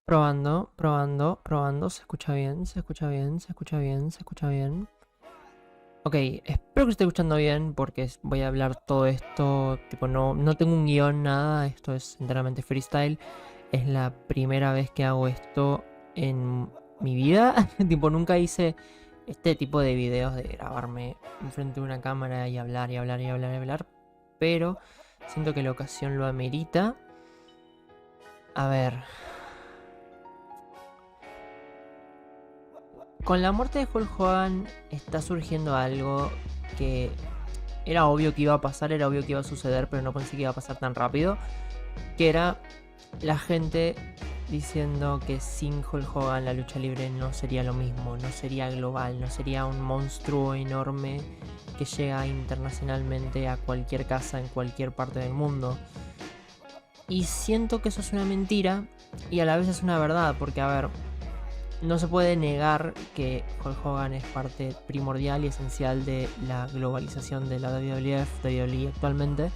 Probando, probando, probando. Se escucha bien, se escucha bien, se escucha bien, se escucha bien. Ok, espero que esté escuchando bien porque voy a hablar todo esto. Tipo, no tengo un guión, nada. Esto es enteramente freestyle. Es la primera vez que hago esto en mi vida. Tipo, nunca hice este tipo de videos de grabarme enfrente de una cámara y hablar y hablar y hablar y hablar. Pero siento que la ocasión lo amerita. A ver. Con la muerte de Hulk Hogan está surgiendo algo que era obvio que iba a pasar, era obvio que iba a suceder, pero no pensé que iba a pasar tan rápido. Que era la gente diciendo que sin Hulk Hogan la lucha libre no sería lo mismo, no sería global, no sería un monstruo enorme que llega internacionalmente a cualquier casa en cualquier parte del mundo. Y siento que eso es una mentira y a la vez es una verdad, porque a ver, no se puede negar que Hulk Hogan es parte primordial y esencial de la globalización de la WWF, WWE actualmente,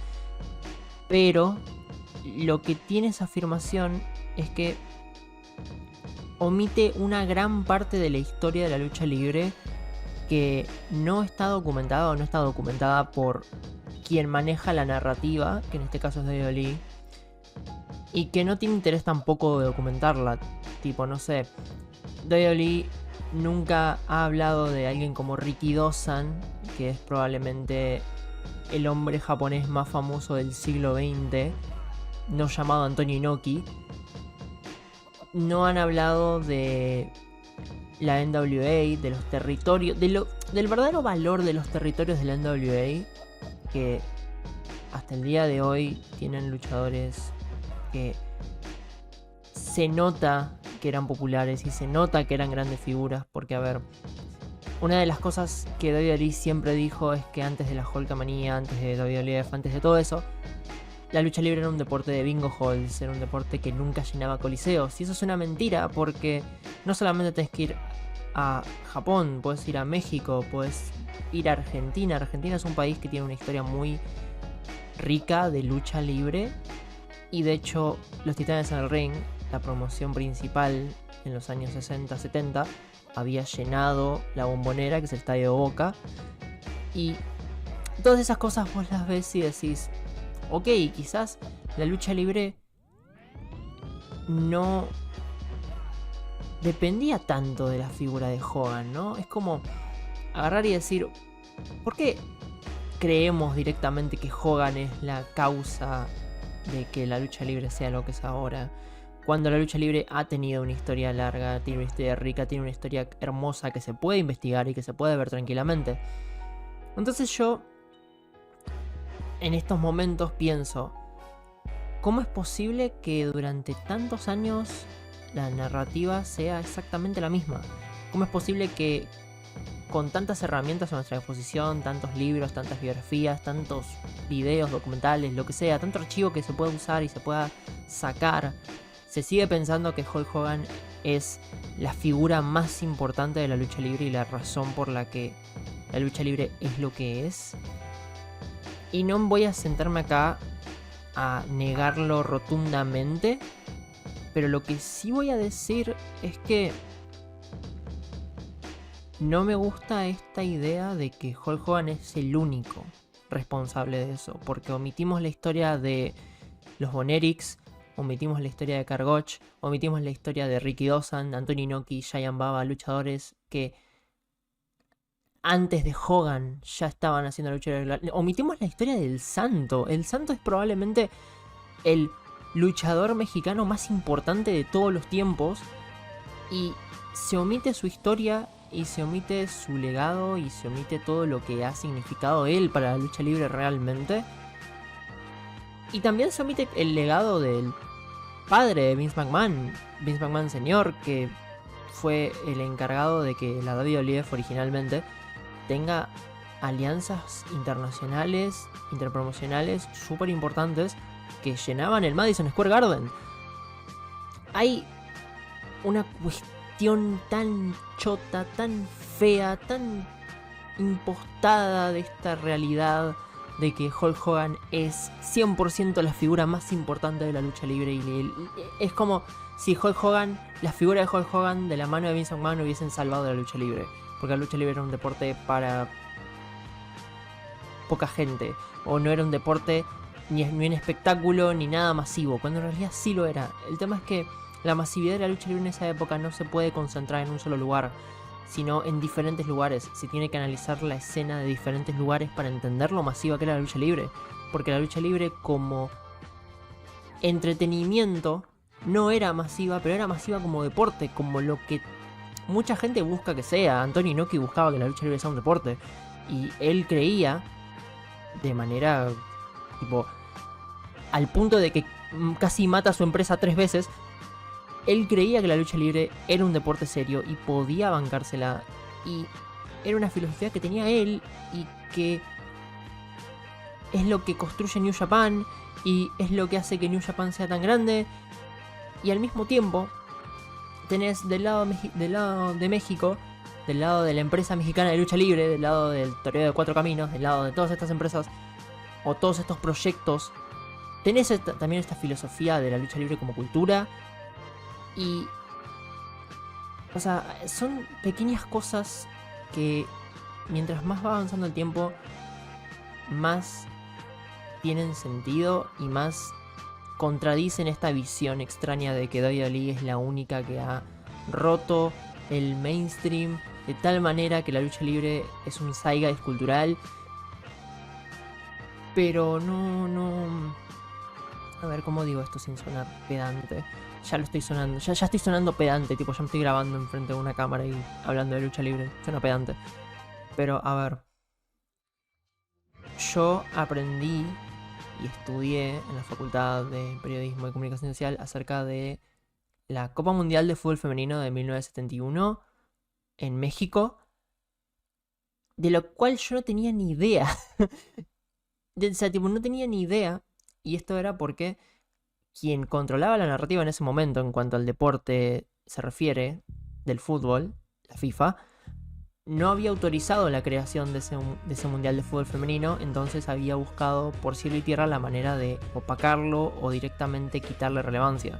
pero lo que tiene esa afirmación es que omite una gran parte de la historia de la lucha libre que no está documentada o no está documentada por quien maneja la narrativa, que en este caso es WWE, y que no tiene interés tampoco de documentarla. Tipo, no sé, WWE nunca ha hablado de alguien como Riki Dosan, que es probablemente el hombre japonés más famoso del siglo XX, no llamado Antonio Inoki. No han hablado de la NWA, de los territorios, del verdadero valor de los territorios de la NWA, que hasta el día de hoy tienen luchadores que se nota que eran populares y se nota que eran grandes figuras, porque a ver, una de las cosas que WWE siempre dijo es que antes de la Hulkamania, antes de WWF, antes de todo eso, la lucha libre era un deporte de bingo halls, era un deporte que nunca llenaba coliseos. Y eso es una mentira porque no solamente tenés que ir a Japón, puedes ir a México, puedes ir a Argentina. Argentina es un país que tiene una historia muy rica de lucha libre. Y de hecho, los Titanes en el Ring, la promoción principal en los años 60-70, había llenado la Bombonera, que es el estadio de Boca. Y todas esas cosas vos las ves y decís, ok, quizás la lucha libre no dependía tanto de la figura de Hogan, ¿no? Es como agarrar y decir, ¿por qué creemos directamente que Hogan es la causa de que la lucha libre sea lo que es ahora? Cuando la lucha libre ha tenido una historia larga, tiene una historia rica, tiene una historia hermosa que se puede investigar y que se puede ver tranquilamente. Entonces yo, en estos momentos pienso, ¿cómo es posible que durante tantos años la narrativa sea exactamente la misma? ¿Cómo es posible que con tantas herramientas a nuestra disposición, tantos libros, tantas biografías, tantos videos, documentales, lo que sea, tanto archivo que se pueda usar y se pueda sacar, se sigue pensando que Hulk Hogan es la figura más importante de la lucha libre y la razón por la que la lucha libre es lo que es? Y no voy a sentarme acá a negarlo rotundamente, pero lo que sí voy a decir es que no me gusta esta idea de que Hulk Hogan es el único responsable de eso, porque omitimos la historia de los Bonerics, omitimos la historia de Kargoch, omitimos la historia de Ricky Dosan, Antonio Inoki, Giant Baba, luchadores que antes de Hogan ya estaban haciendo lucha libre. Omitimos la historia del Santo. El Santo es probablemente el luchador mexicano más importante de todos los tiempos y se omite su historia y se omite su legado y se omite todo lo que ha significado él para la lucha libre realmente. Y también se omite el legado del padre de Vince McMahon señor, que fue el encargado de que la WWF originalmente tenga alianzas internacionales, interpromocionales súper importantes que llenaban el Madison Square Garden. Hay una cuestión tan chota, tan fea, tan impostada de esta realidad de que Hulk Hogan es 100% la figura más importante de la lucha libre. Y es como si Hulk Hogan, la figura de Hulk Hogan de la mano de Vince McMahon hubiesen salvado de la lucha libre. Porque la lucha libre era un deporte para poca gente. O no era un deporte ni un espectáculo ni nada masivo. Cuando en realidad sí lo era. El tema es que la masividad de la lucha libre en esa época no se puede concentrar en un solo lugar, sino en diferentes lugares. Se tiene que analizar la escena de diferentes lugares para entender lo masiva que era la lucha libre. Porque la lucha libre como entretenimiento no era masiva, pero era masiva como deporte, como lo que mucha gente busca que sea. Antonio Inoki buscaba que la lucha libre sea un deporte. Y él creía, de manera tipo, al punto de que casi mata a su empresa 3 veces, él creía que la lucha libre era un deporte serio y podía bancársela. Y era una filosofía que tenía él y que es lo que construye New Japan y es lo que hace que New Japan sea tan grande. Y al mismo tiempo tenés del lado de México, del lado de la empresa mexicana de lucha libre, del lado del Toreo de Cuatro Caminos, del lado de todas estas empresas o todos estos proyectos, tenés también esta filosofía de la lucha libre como cultura. Y, o sea, son pequeñas cosas que mientras más va avanzando el tiempo, más tienen sentido y más contradicen esta visión extraña de que WWE es la única que ha roto el mainstream de tal manera que la lucha libre es un zeitgeist cultural. Pero no... A ver, ¿cómo digo esto sin sonar pedante? Ya lo estoy sonando, ya estoy sonando pedante, tipo, ya me estoy grabando enfrente de una cámara y hablando de lucha libre, suena pedante. Pero, a ver, yo aprendí y estudié en la Facultad de Periodismo y Comunicación Social acerca de la Copa Mundial de Fútbol Femenino de 1971 en México, de lo cual yo no tenía ni idea. O sea, tipo, no tenía ni idea, y esto era porque quien controlaba la narrativa en ese momento en cuanto al deporte se refiere, del fútbol, la FIFA, no había autorizado la creación de ese mundial de fútbol femenino, entonces había buscado por cielo y tierra la manera de opacarlo o directamente quitarle relevancia.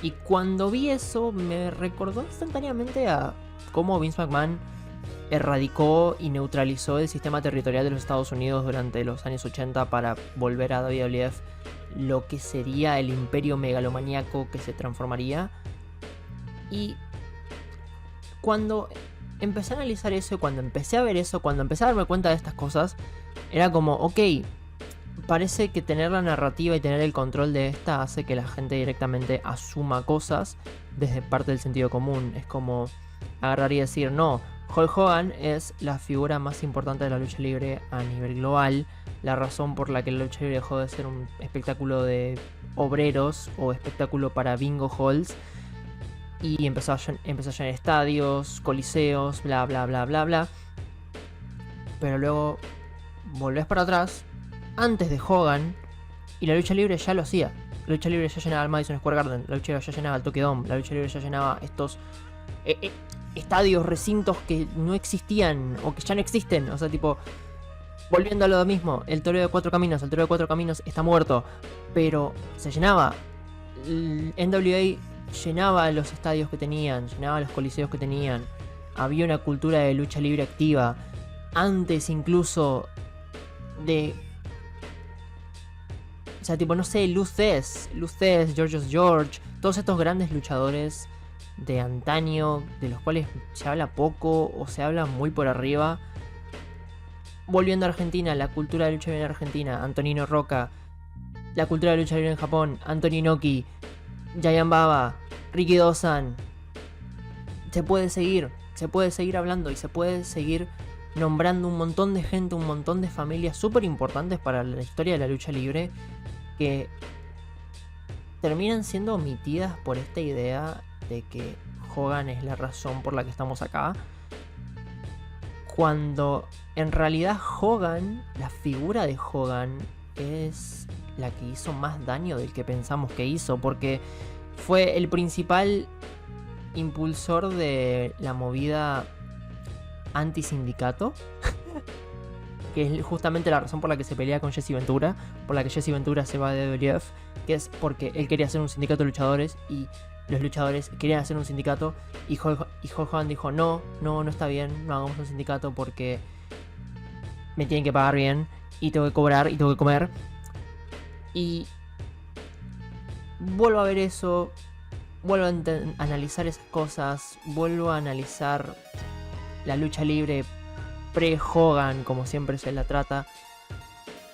Y cuando vi eso me recordó instantáneamente a cómo Vince McMahon erradicó y neutralizó el sistema territorial de los Estados Unidos durante los años 80 para volver a WWF lo que sería el imperio megalomaníaco que se transformaría. Y cuando empecé a analizar eso, cuando empecé a ver eso, cuando empecé a darme cuenta de estas cosas, era como, ok, parece que tener la narrativa y tener el control de esta hace que la gente directamente asuma cosas desde parte del sentido común. Es como agarrar y decir, no, Hulk Hogan es la figura más importante de la lucha libre a nivel global. La razón por la que la lucha libre dejó de ser un espectáculo de obreros o espectáculo para bingo halls y empezó a llenar estadios, coliseos, bla bla bla bla bla. Pero luego volvés para atrás, antes de Hogan, y la lucha libre ya lo hacía. La lucha libre ya llenaba el Madison Square Garden, la lucha libre ya llenaba el Tokyo Dome, la lucha libre ya llenaba estos estadios, recintos que no existían o que ya no existen. O sea, tipo, volviendo a lo mismo, el Toreo de Cuatro Caminos, el Toreo de Cuatro Caminos está muerto, pero se llenaba. El NWA llenaba los estadios que tenían, llenaba los coliseos que tenían. Había una cultura de lucha libre activa. Antes incluso de... O sea, tipo, no sé, Luz Thesz, George, todos estos grandes luchadores de antaño, de los cuales se habla poco o se habla muy por arriba. Volviendo a Argentina, la cultura de lucha libre en Argentina, Antonino Rocca. La cultura de lucha libre en Japón, Antonio Inoki, Giant Baba, Riki Dozan. Se puede seguir hablando y se puede seguir nombrando un montón de gente, un montón de familias súper importantes para la historia de la lucha libre que terminan siendo omitidas por esta idea de que Hogan es la razón por la que estamos acá, cuando en realidad Hogan, la figura de Hogan, es la que hizo más daño del que pensamos que hizo, porque fue el principal impulsor de la movida anti-sindicato. que es justamente la razón por la que se pelea con Jesse Ventura, por la que Jesse Ventura se va de WWF, que es porque él quería hacer un sindicato de luchadores y los luchadores querían hacer un sindicato y Hulk Hogan dijo no está bien, no hagamos un sindicato porque me tienen que pagar bien y tengo que cobrar y tengo que comer. Y vuelvo a ver eso, vuelvo a analizar esas cosas, vuelvo a analizar la lucha libre pre-Hogan, como siempre se la trata,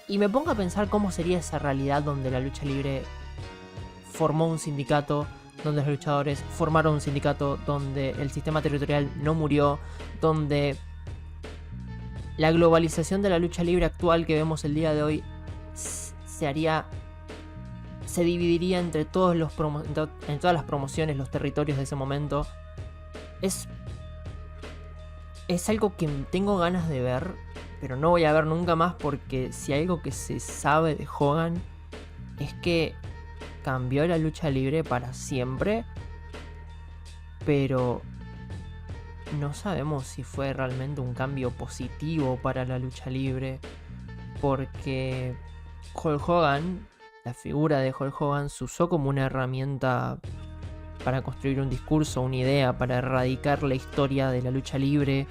y me pongo a pensar cómo sería esa realidad donde la lucha libre formó un sindicato, donde los luchadores formaron un sindicato, donde el sistema territorial no murió, donde la globalización de la lucha libre actual que vemos el día de hoy se dividiría entre en todas las promociones, los territorios de ese momento. Es algo que tengo ganas de ver, pero no voy a ver nunca más, porque si hay algo que se sabe de Hogan es que cambió la lucha libre para siempre, pero no sabemos si fue realmente un cambio positivo para la lucha libre, porque Hulk Hogan, la figura de Hulk Hogan, se usó como una herramienta para construir un discurso, una idea, para erradicar la historia de la lucha libre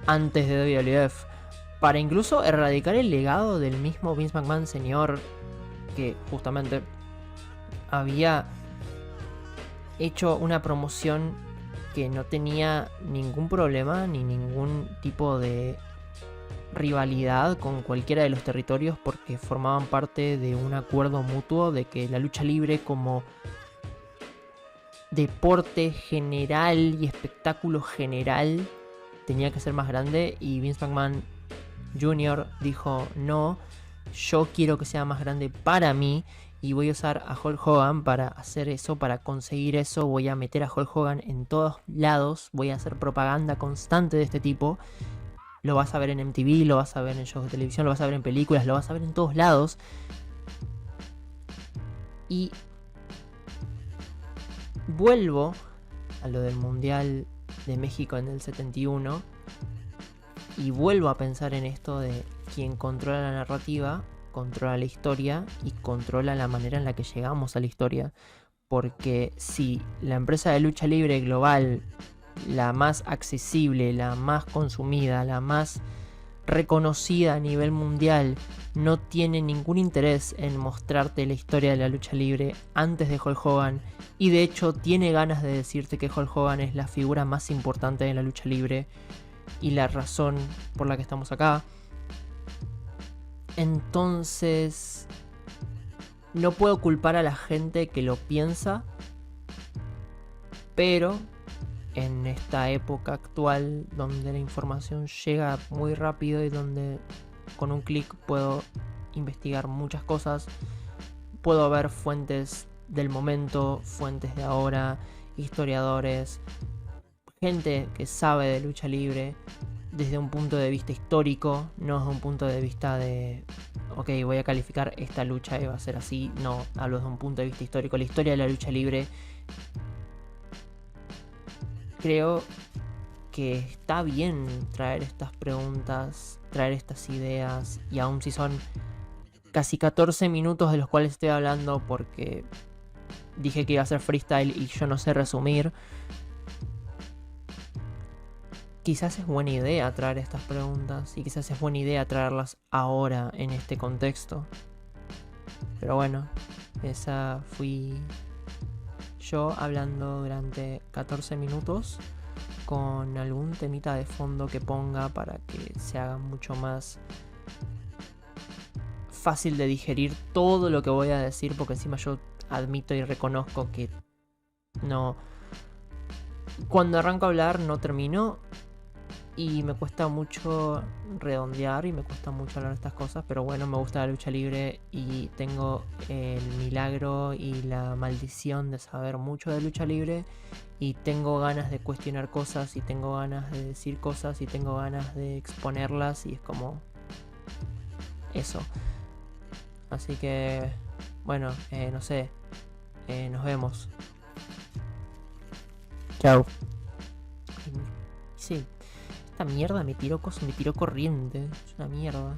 antes de WWF, para incluso erradicar el legado del mismo Vince McMahon señor, que justamente había hecho una promoción que no tenía ningún problema ni ningún tipo de rivalidad con cualquiera de los territorios, porque formaban parte de un acuerdo mutuo de que la lucha libre como deporte general y espectáculo general tenía que ser más grande, y Vince McMahon Jr. dijo no, yo quiero que sea más grande para mí y voy a usar a Hulk Hogan para hacer eso, para conseguir eso. Voy a meter a Hulk Hogan en todos lados, voy a hacer propaganda constante de este tipo. Lo vas a ver en MTV, lo vas a ver en shows de televisión, lo vas a ver en películas, lo vas a ver en todos lados. Y vuelvo a lo del Mundial de México en el 71 y vuelvo a pensar en esto de quien controla la narrativa, controla la historia y controla la manera en la que llegamos a la historia. Porque si la empresa de lucha libre global, la más accesible, la más consumida, la más reconocida a nivel mundial, no tiene ningún interés en mostrarte la historia de la lucha libre antes de Hulk Hogan, y de hecho tiene ganas de decirte que Hulk Hogan es la figura más importante de la lucha libre y la razón por la que estamos acá, entonces no puedo culpar a la gente que lo piensa, pero en esta época actual donde la información llega muy rápido y donde con un clic puedo investigar muchas cosas, puedo ver fuentes del momento, fuentes de ahora, historiadores, gente que sabe de lucha libre desde un punto de vista histórico, no desde un punto de vista de ok, voy a calificar esta lucha y va a ser así. No, hablo desde un punto de vista histórico. La historia de la lucha libre, creo que está bien traer estas preguntas, traer estas ideas, y aun si son casi 14 minutos de los cuales estoy hablando porque dije que iba a ser freestyle y yo no sé resumir, quizás es buena idea traer estas preguntas y quizás es buena idea traerlas ahora en este contexto. Pero bueno, esa fui yo hablando durante 14 minutos con algún temita de fondo que ponga para que se haga mucho más fácil de digerir todo lo que voy a decir, porque encima yo admito y reconozco que no, cuando arranco a hablar no termino y me cuesta mucho redondear y me cuesta mucho hablar de estas cosas, pero bueno, me gusta la lucha libre y tengo el milagro y la maldición de saber mucho de lucha libre, y tengo ganas de cuestionar cosas y tengo ganas de decir cosas y tengo ganas de exponerlas, y es como eso. Así que bueno, no sé, nos vemos. Chao. Sí, esta mierda me tiró cosas, me tiró corriente. Es una mierda.